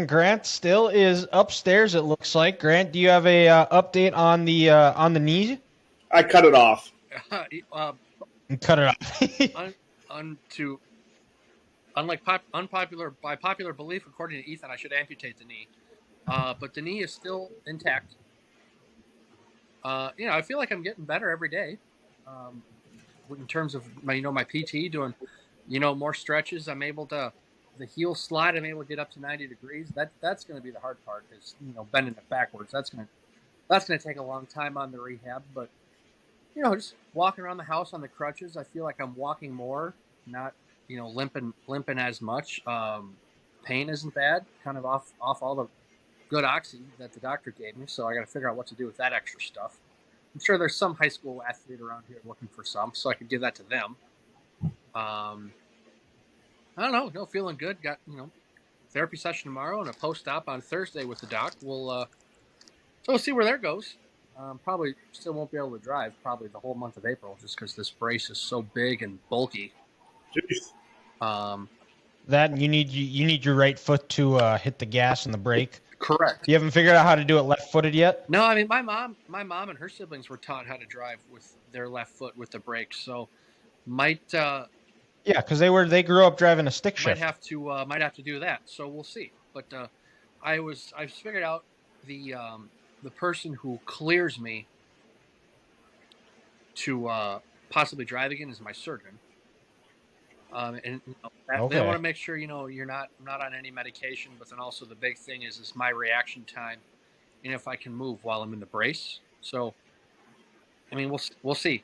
Grant still is upstairs. It looks like. Grant, do you have a update on the knee? I cut it off. uh, Cut it off. un, un, to unpopular by popular belief, according to Ethan, I should amputate the knee. But the knee is still intact. I feel like I'm getting better every day. Um, in terms of my PT doing, more stretches. I'm able to the heel slide. I'm able to get up to 90 degrees. That's going to be the hard part is bending it backwards. That's going to take a long time on the rehab. But just walking around the house on the crutches, I feel like I'm walking more, not limping as much. Pain isn't bad. Kind of off all the good oxy that the doctor gave me. So I got to figure out what to do with that extra stuff. I'm sure there's some high school athlete around here looking for some, so I could give that to them. I don't know. No, feeling good. Got therapy session tomorrow and a post-op on Thursday with the doc. We'll see where that goes. Probably still won't be able to drive probably the whole month of April just because this brace is so big and bulky. Jeez. That you need your right foot to hit the gas and the brake. Correct. You haven't figured out how to do it left-footed yet? No, I mean my mom and her siblings were taught how to drive with their left foot with the brakes, so might Yeah, because they grew up driving a stick shift. might have to do that. So we'll see. But I've figured out the person who clears me to possibly drive again is my surgeon. And Okay. they want to make sure you're not on any medication, but then also the big thing is my reaction time, and if I can move while I'm in the brace. So, I mean, we'll see.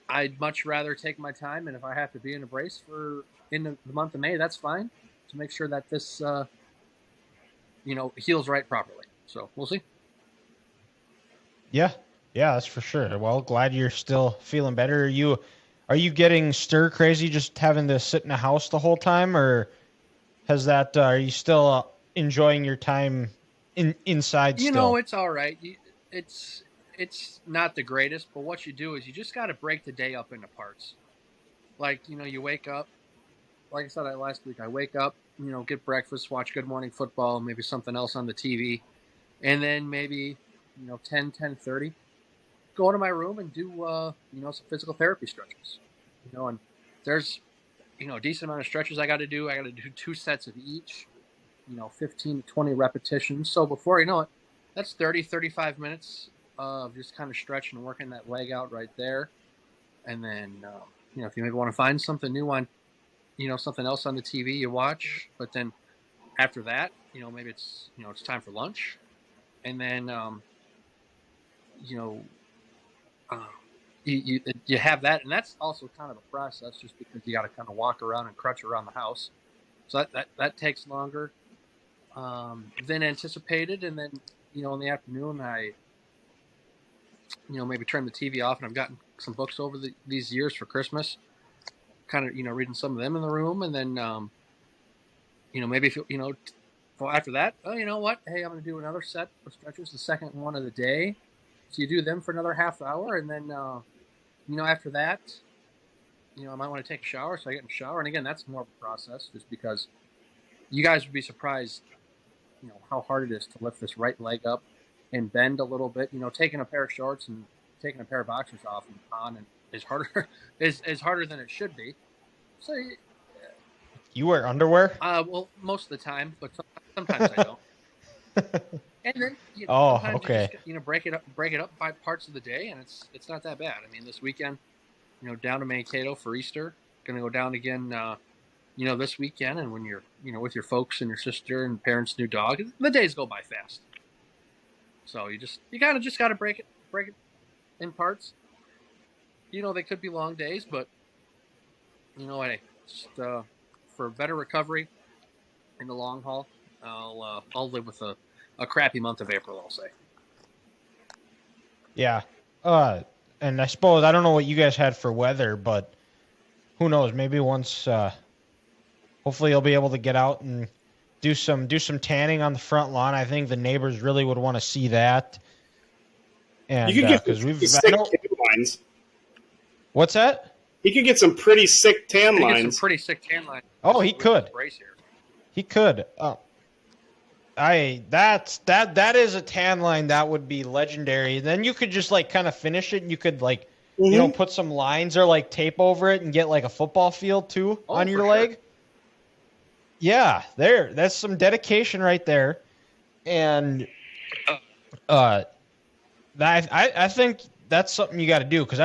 I'd much rather take my time, and if I have to be in a brace in the month of May, that's fine, to make sure that this heals right properly. So we'll see. Yeah, that's for sure. Well, glad you're still feeling better. Are you getting stir crazy just having to sit in a house the whole time, or has that are you still enjoying your time inside still? It's all right. It's not the greatest, but what you do is you just got to break the day up into parts. Like you wake up. Like I said last week, I wake up, get breakfast, watch Good Morning Football, maybe something else on the TV, and then maybe 10:30, go into my room and do some physical therapy stretches. And there's a decent amount of stretches I got to do. I got to do 2 sets of each. 15 to 20 repetitions. So before you know it, that's 30-35 minutes of just kind of stretching and working that leg out right there. And then if you maybe want to find something new on something else on the TV you watch, but then after that, maybe it's time for lunch, and then you have that, and that's also kind of a process, just because you got to kind of walk around and crutch around the house, so that takes longer than anticipated. And then in the afternoon, I maybe turn the TV off, and I've gotten some books over these years for Christmas, kind of reading some of them in the room, and then maybe if after that, oh, you know what, hey, I'm going to do another set of stretches, the second one of the day, so you do them for another half hour, and then after that, I might want to take a shower, so I get in the shower. And again, that's more of a process, just because you guys would be surprised how hard it is to lift this right leg up and bend a little bit. Taking a pair of shorts and taking a pair of boxers off and on and is harder is harder than it should be. So You wear underwear? well, most of the time, but sometimes I don't. And then Oh, sometimes okay. you just break it up by parts of the day, and it's not that bad. I mean, this weekend, down to Mankato for Easter. Going to go down again, this weekend. And when you're with your folks and your sister and parents' new dog, the days go by fast. So you kind of just got to break it in parts. They could be long days, but hey, just for better recovery in the long haul, I'll live with a crappy month of April, I'll say. Yeah. And I suppose I don't know what you guys had for weather, but who knows? Maybe once, hopefully, you'll be able to get out and do some tanning on the front lawn. I think the neighbors really would want to see that. And You could get because some we've pretty I sick know, tan lines. what's that? He could get some pretty sick tan Get some lines. pretty sick tan lines. Oh, he with could. this brace here. He could. That is a tan line that would be legendary. Then you could just like kind of finish it, and you could like put some lines or like tape over it and get like a football field too on your for leg. sure. Yeah, that's some dedication right there, and I think that's something you got to do because